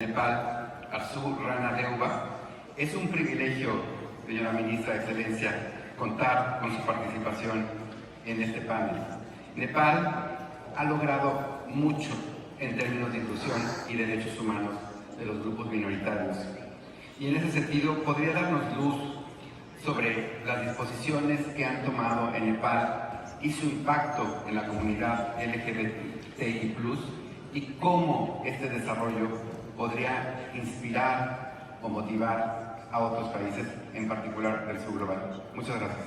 Nepal, Arzu Rana Deuba. Es un privilegio, señora ministra de Excelencia, contar con su participación en este panel. Nepal ha logrado mucho en términos de inclusión y derechos humanos de los grupos minoritarios. Y en ese sentido, ¿podría darnos luz sobre las disposiciones que han tomado en Nepal y su impacto en la comunidad LGBTI+, y cómo este desarrollo podría inspirar o motivar a otros países, en particular del sur global? Muchas gracias.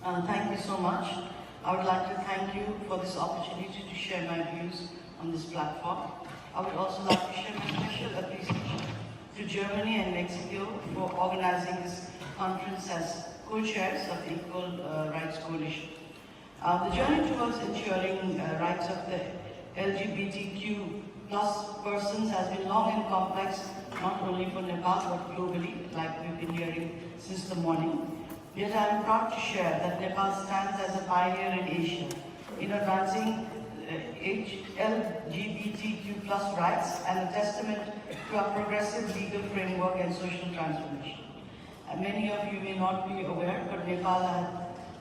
Thank you so much. I would like to thank you for this opportunity to share my views on this platform. I would also like to share my special appreciation to Germany and Mexico for organizing this conference as co-chairs of the Equal Rights Coalition. The journey towards ensuring rights of the LGBTQ plus persons has been long and complex, not only for Nepal but globally, like we've been hearing since the morning. Yet I am proud to share that Nepal stands as a pioneer in Asia in advancing LGBTQ plus rights and a testament to our progressive legal framework and social transformation. And many of you may not be aware, but Nepal had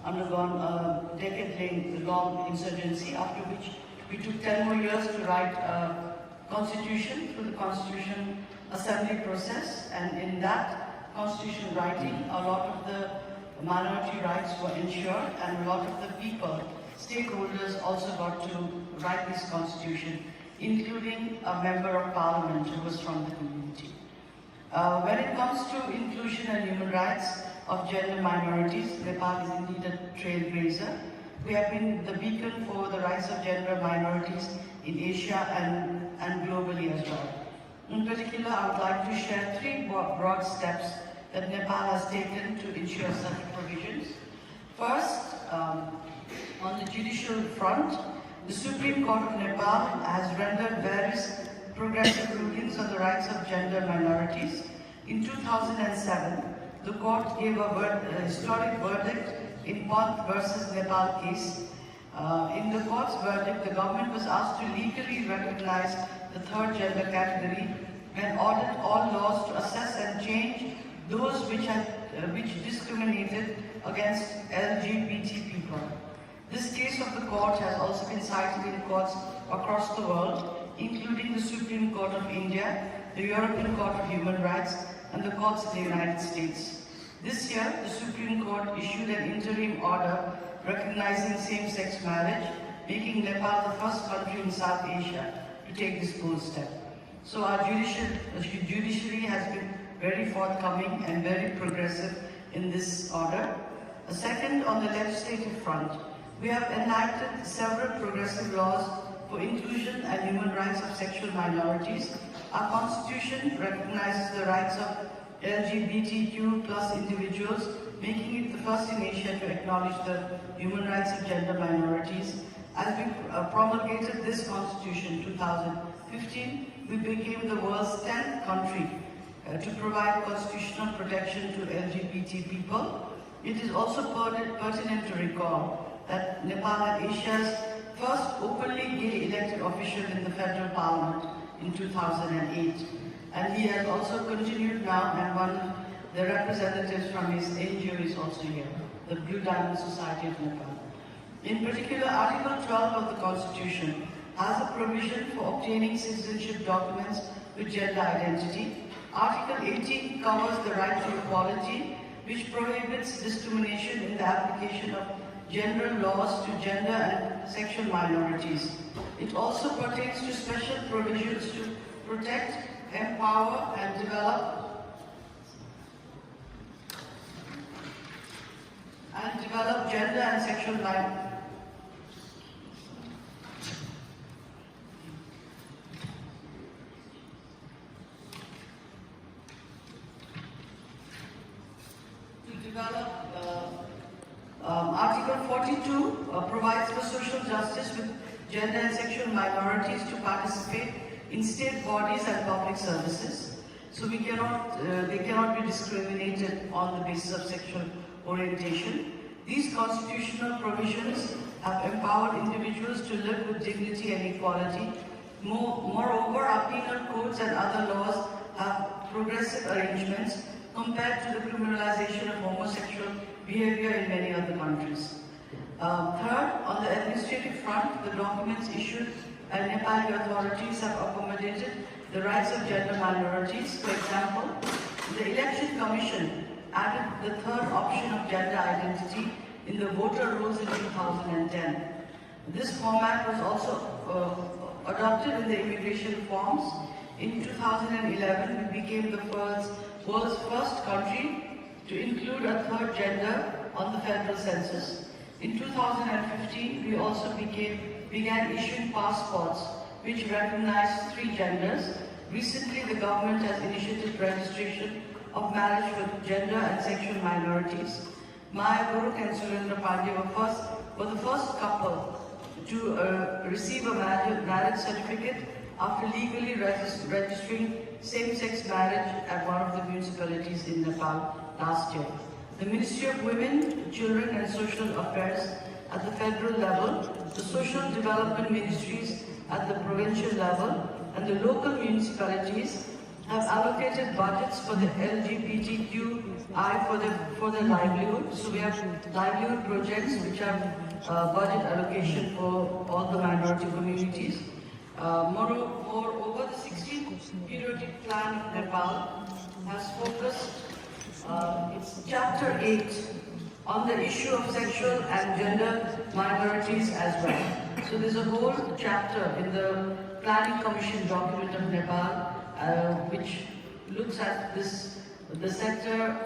undergone a decade-long insurgency, after which we took 10 more years to write a constitution through the constitution assembly process, and in that constitution writing, a lot of the minority rights were ensured, and a lot of the people, stakeholders, also got to write this constitution, including a member of parliament who was from the community. When it comes to inclusion and human rights of gender minorities, Nepal is indeed a trailblazer. We have been the beacon for the rights of gender minorities in Asia and globally as well. In particular, I would like to share three broad steps that Nepal has taken to ensure such provisions. First, on the judicial front, the Supreme Court of Nepal has rendered various progressive rulings on the rights of gender minorities. In 2007, the court gave a historic verdict in Pant versus Nepal case. In the court's verdict, the government was asked to legally recognize the third gender category and audit all laws to assess and change those which discriminated against LGBT people. This case of the court has also been cited in courts across the world, including the Supreme Court of India, the European Court of Human Rights, and the courts in the United States. This year, the Supreme Court issued an interim order recognizing same-sex marriage, making Nepal the first country in South Asia to take this bold step. So our judiciary has been very forthcoming and very progressive in this order. Second, on the legislative front, we have enacted several progressive laws for inclusion and human rights of sexual minorities. Our constitution recognizes the rights of LGBTQ plus individuals, making it the first in Asia to acknowledge the human rights of gender minorities. As we promulgated this constitution in 2015, we became the world's 10th country to provide constitutional protection to LGBT people. It is also pertinent to recall that Nepal had Asia's first openly gay elected official in the federal parliament in 2008. And he has also continued now, and one of the representatives from his NGO is also here, the Blue Diamond Society of Nepal. In particular, Article 12 of the Constitution has a provision for obtaining citizenship documents with gender identity. Article 18 covers the right to equality, which prohibits discrimination in the application of general laws to gender and sexual minorities. It also pertains to special provisions to protect, empower, and develop gender and sexual minorities. Article 42 provides for social justice with gender and sexual minorities to participate in state bodies and public services. So they cannot be discriminated on the basis of sexual orientation. These constitutional provisions have empowered individuals to live with dignity and equality Moreover, our penal codes and other laws have progressive arrangements compared to the criminalization of homosexual behavior in many other countries. Third, on the administrative front, the documents issued by Nepali authorities have accommodated the rights of gender minorities. For example, the Election Commission added the third option of gender identity in the voter rolls in 2010. This format was also adopted in the immigration forms. In 2011, we became the world's first country to include a third gender on the federal census. In 2015, we also began issuing passports which recognize 3 genders. Recently, the government has initiated registration of marriage for gender and sexual minorities. Maya Guruk and Surendra Pandey were the first couple to receive a marriage certificate after legally registering same-sex marriage at one of the municipalities in Nepal last year. The Ministry of Women, Children and Social Affairs at the federal level, the Social Development Ministries at the provincial level, and the local municipalities have allocated budgets for the LGBTQI for their livelihood. So we have livelihood projects which have budget allocation for all the minority communities. Moreover, the 16th periodic plan of Nepal has focused its Chapter 8 on the issue of sexual and gender minorities as well. So there's a whole chapter in the Planning Commission document of Nepal which looks at the sector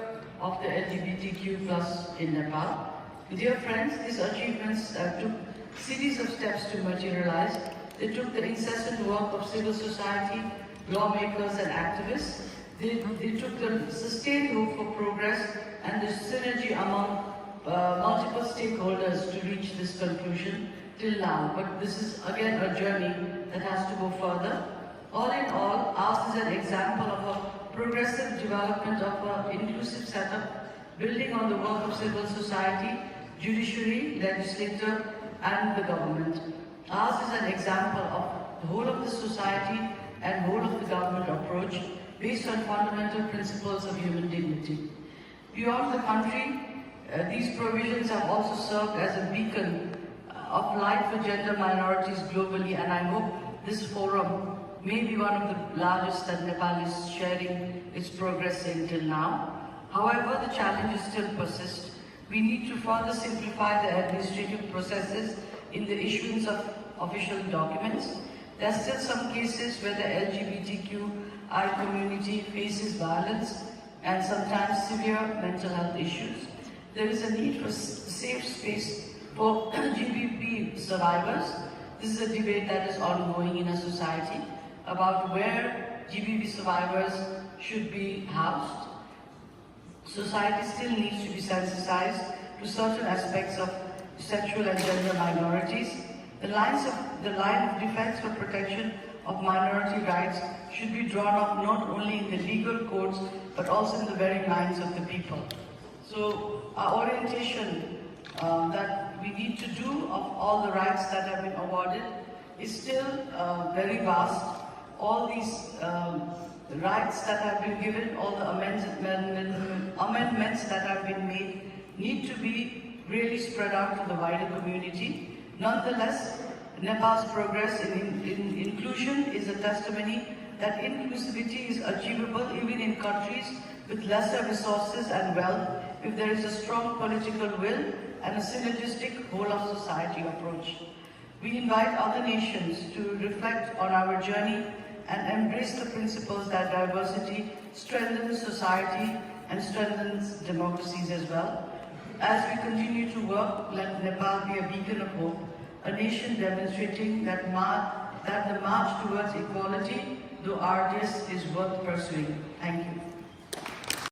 of the LGBTQ plus in Nepal. Dear friends, these achievements took series of steps to materialize. They took the incessant work of civil society, lawmakers and activists. They took the sustained hope for progress and the synergy among multiple stakeholders to reach this conclusion till now. But this is again a journey that has to go further. All in all, ours is an example of a progressive development of an inclusive setup, building on the work of civil society, judiciary, legislature, and the government. Ours is an example of the whole of the society and whole of the government approach based on fundamental principles of human dignity. Beyond the country, these provisions have also served as a beacon of light for gender minorities globally, and I hope this forum may be one of the largest that Nepal is sharing its progress in till now. However, the challenges still persist. We need to further simplify the administrative processes in the issuance of official documents. There are still some cases where the LGBTQI community faces violence and sometimes severe mental health issues. There is a need for safe space for GBV survivors. This is a debate that is ongoing in a society about where GBV survivors should be housed. Society still needs to be sensitized to certain aspects of sexual and gender minorities. The line of defense for protection of minority rights should be drawn up not only in the legal codes but also in the very minds of the people. So our orientation that we need to do of all the rights that have been awarded is still very vast. All these rights that have been given, all the amendments that have been made need to be really spread out to the wider community. Nonetheless, Nepal's progress in inclusion is a testimony that inclusivity is achievable even in countries with lesser resources and wealth if there is a strong political will and a synergistic whole of society approach. We invite other nations to reflect on our journey and embrace the principles that diversity strengthens society and strengthens democracies as well. As we continue to work, let Nepal be a beacon of hope, a nation demonstrating that the march towards equality, though arduous, is worth pursuing. Thank you.